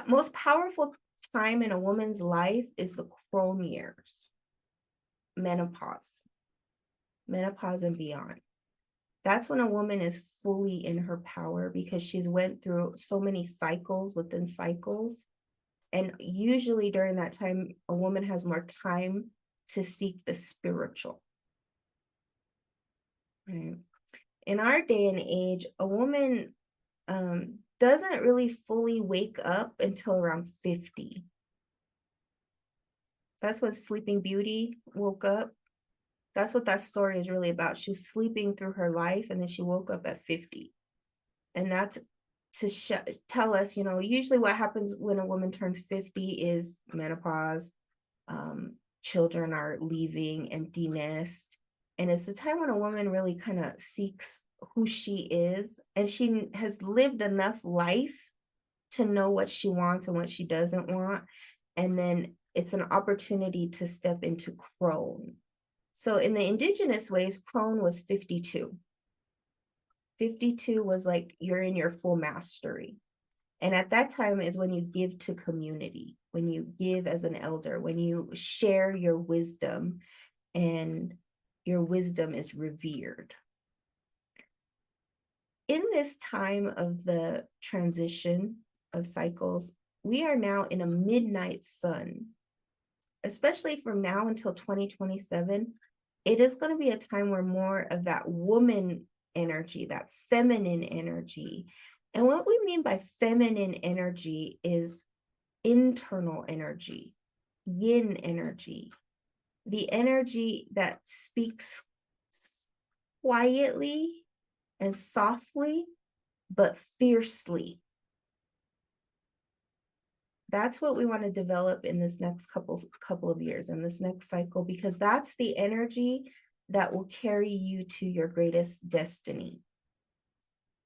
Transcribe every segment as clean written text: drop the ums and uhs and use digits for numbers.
most powerful time in a woman's life is the Crone years, menopause, menopause and beyond. That's when a woman is fully in her power because she's went through so many cycles within cycles. And usually during that time, a woman has more time to seek the spiritual. Right? In our day and age, a woman doesn't really fully wake up until around 50. That's when Sleeping Beauty woke up. That's what that story is really about. She was sleeping through her life and then she woke up at 50. And that's to tell us, usually what happens when a woman turns 50 is menopause, children are leaving, empty nest. And it's the time when a woman really kind of seeks who she is. And she has lived enough life to know what she wants and what she doesn't want. And then it's an opportunity to step into Crone. So in the indigenous ways, Crone was 52. 52 was like you're in your full mastery. And at that time is when you give to community, when you give as an elder, when you share your wisdom, and your wisdom is revered. In this time of the transition of cycles, we are now in a midnight sun. Especially from now until 2027, it is going to be a time where more of that woman energy, that feminine energy. And what we mean by feminine energy is internal energy, yin energy, the energy that speaks quietly and softly, but fiercely. That's what we want to develop in this next couple of years, in this next cycle, because that's the energy that will carry you to your greatest destiny.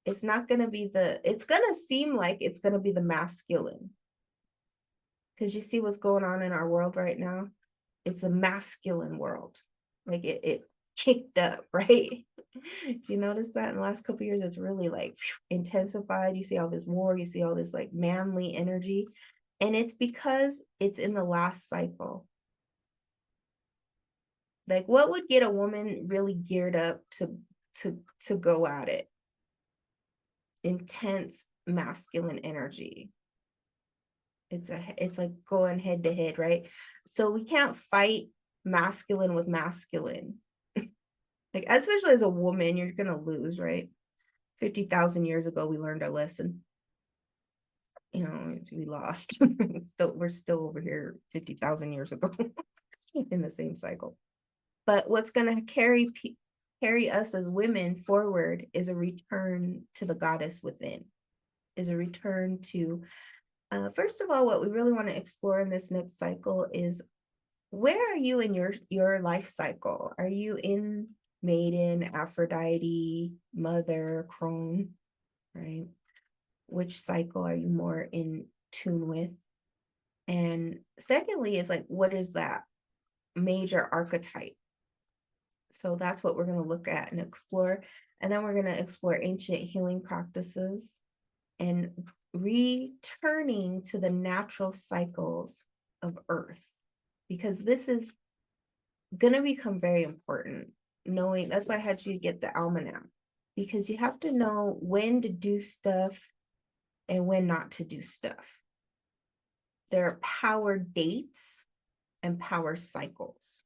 It's not going to be it's going to seem like it's going to be the masculine. Because you see what's going on in our world right now? It's a masculine world. Like it kicked up, right? Do you notice that in the last couple of years, it's really like intensified? You see all this war, you see all this like manly energy. And it's because it's in the last cycle. Like what would get a woman really geared up to go at it? Intense masculine energy. It's like going head to head, right? So we can't fight masculine with masculine. Like especially as a woman, you're gonna lose, right? 50,000 years ago, we learned our lesson. We lost. We're still over here 50,000 years ago in the same cycle. But what's going to carry us as women forward is a return to the goddess within, is a return to, first of all, what we really want to explore in this next cycle is, where are you in your life cycle? Are you in Maiden, Aphrodite, Mother, Crone, right? Which cycle are you more in tune with? And secondly is like, what is that major archetype? So that's what we're going to look at and explore. And then we're going to explore ancient healing practices and returning to the natural cycles of Earth, because this is going to become very important. Knowing, that's why I had you get the almanac, because you have to know when to do stuff and when not to do stuff. There are power dates and power cycles.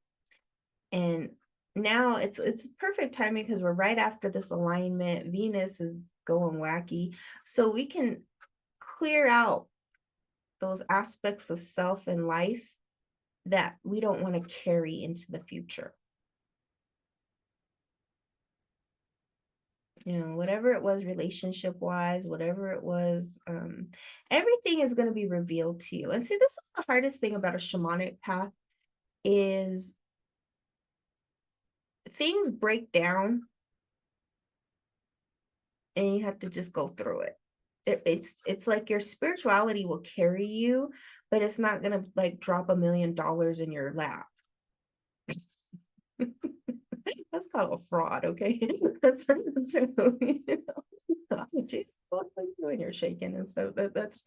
And now it's perfect timing because we're right after this alignment. Venus is going wacky. So we can clear out those aspects of self and life that we don't want to carry into the future. Whatever it was relationship-wise, whatever it was, everything is going to be revealed to you. And see, this is the hardest thing about a shamanic path, is things break down and you have to just go through it. It's like your spirituality will carry you, but it's not going to like drop $1 million in your lap. That's called a fraud, okay? That's what are you doing? You're shaking and stuff. That's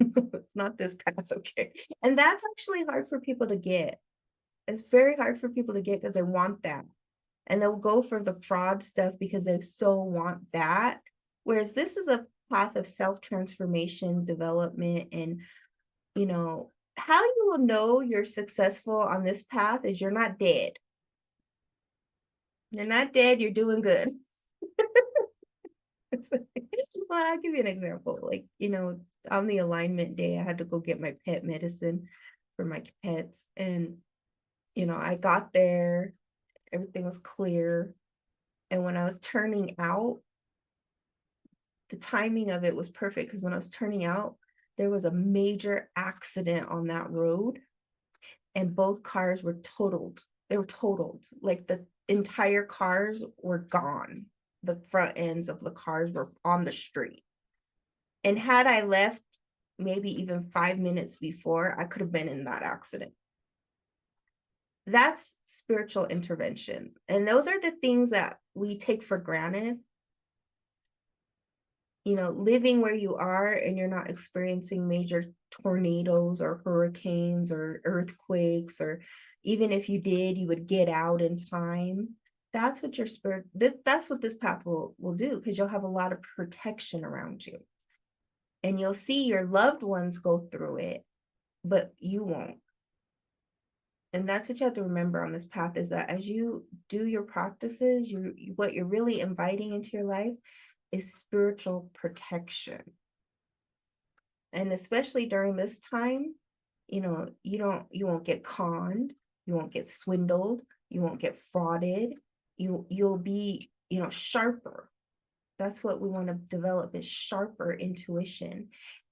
not this path, okay? And that's actually hard for people to get. It's very hard for people to get because they want that. And they'll go for the fraud stuff because they so want that. Whereas this is a path of self-transformation, development, and how you will know you're successful on this path is you're not dead. You're not dead, you're doing good. Well, I'll give you an example. Like, on the alignment day, I had to go get my pet medicine for my pets. And, I got there, everything was clear. And when I was turning out, the timing of it was perfect because when I was turning out, there was a major accident on that road and both cars were totaled. They were totaled. Like the entire cars were gone. The front ends of the cars were on the street. And had I left maybe even 5 minutes before, I could have been in that accident. That's spiritual intervention. And those are the things that we take for granted. Living where you are and you're not experiencing major tornadoes or hurricanes or earthquakes, or even if you did, you would get out in time. That's what your spirit, that's what this path will do, because you'll have a lot of protection around you. And you'll see your loved ones go through it, but you won't. And that's what you have to remember on this path, is that as you do your practices, what you're really inviting into your life is spiritual protection. And especially during this time, you won't get conned, you won't get swindled, you won't get frauded, you'll be, sharper. That's what we want to develop, is sharper intuition.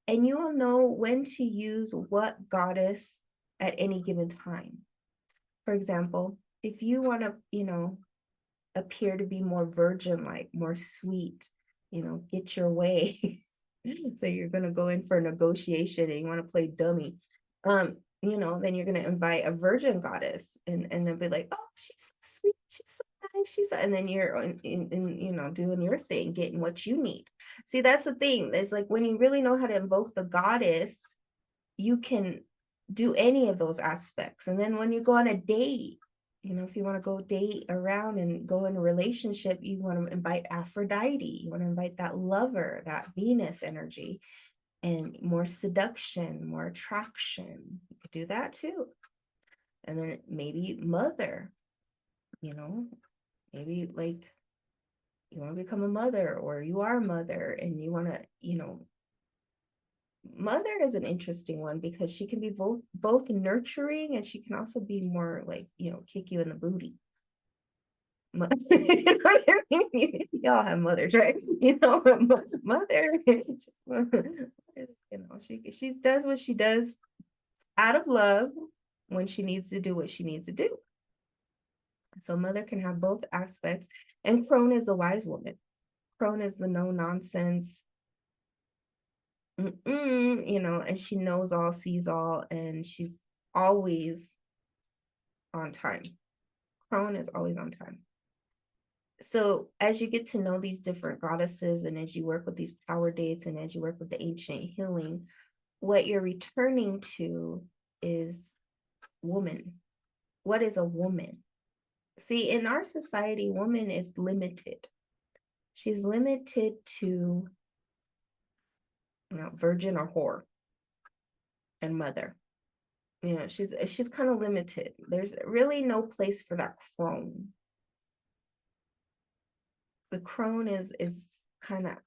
And you will know when to use what goddess at any given time. For example, if you want to, appear to be more virgin-like, more sweet, get your way. So you're going to go in for a negotiation and you want to play dummy. Then you're going to invite a virgin goddess and then be like, oh, she's so sweet, she's so nice, and then you're in doing your thing, getting what you need. See, that's the thing. It's like when you really know how to invoke the goddess, you can do any of those aspects. And then when you go on a date, if you want to go date around and go in a relationship, you want to invite Aphrodite, you want to invite that lover, that Venus energy, and more seduction, more attraction. You could do that too. And then maybe mother, maybe like you want to become a mother, or you are a mother and you want to, mother is an interesting one because she can be both nurturing, and she can also be more like, kick you in the booty. You know what I mean? Y'all have mothers, right? Mother, she does what she does out of love when she needs to do what she needs to do. So mother can have both aspects. And Crone is the wise woman. Crone is the no nonsense, and she knows all, sees all, and she's always on time. Crone is always on time. So as you get to know these different goddesses, and as you work with these power dates, and as you work with the ancient healing, what you're returning to is woman. What is a woman? See, in our society, woman is limited. She's limited to virgin or whore and mother. She's kind of limited. There's really no place for that crone. The crone is kind of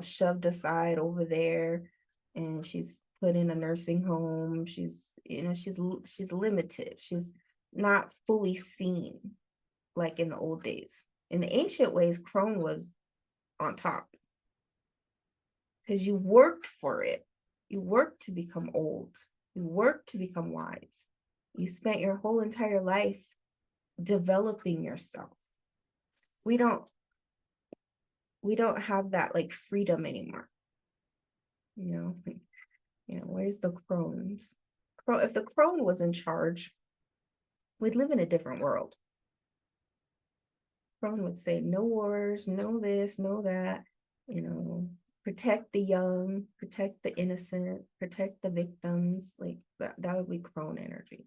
shoved aside over there, and she's put in a nursing home. She's limited. She's not fully seen like in the old days. In the ancient ways, crone was on top because you worked for it. You worked to become old. You worked to become wise. You spent your whole entire life developing yourself. We don't have that like freedom anymore. Where's the crones? If the crone was in charge, we'd live in a different world. Crone would say, no wars, no this, no that, protect the young, protect the innocent, protect the victims. Like that would be Crone energy.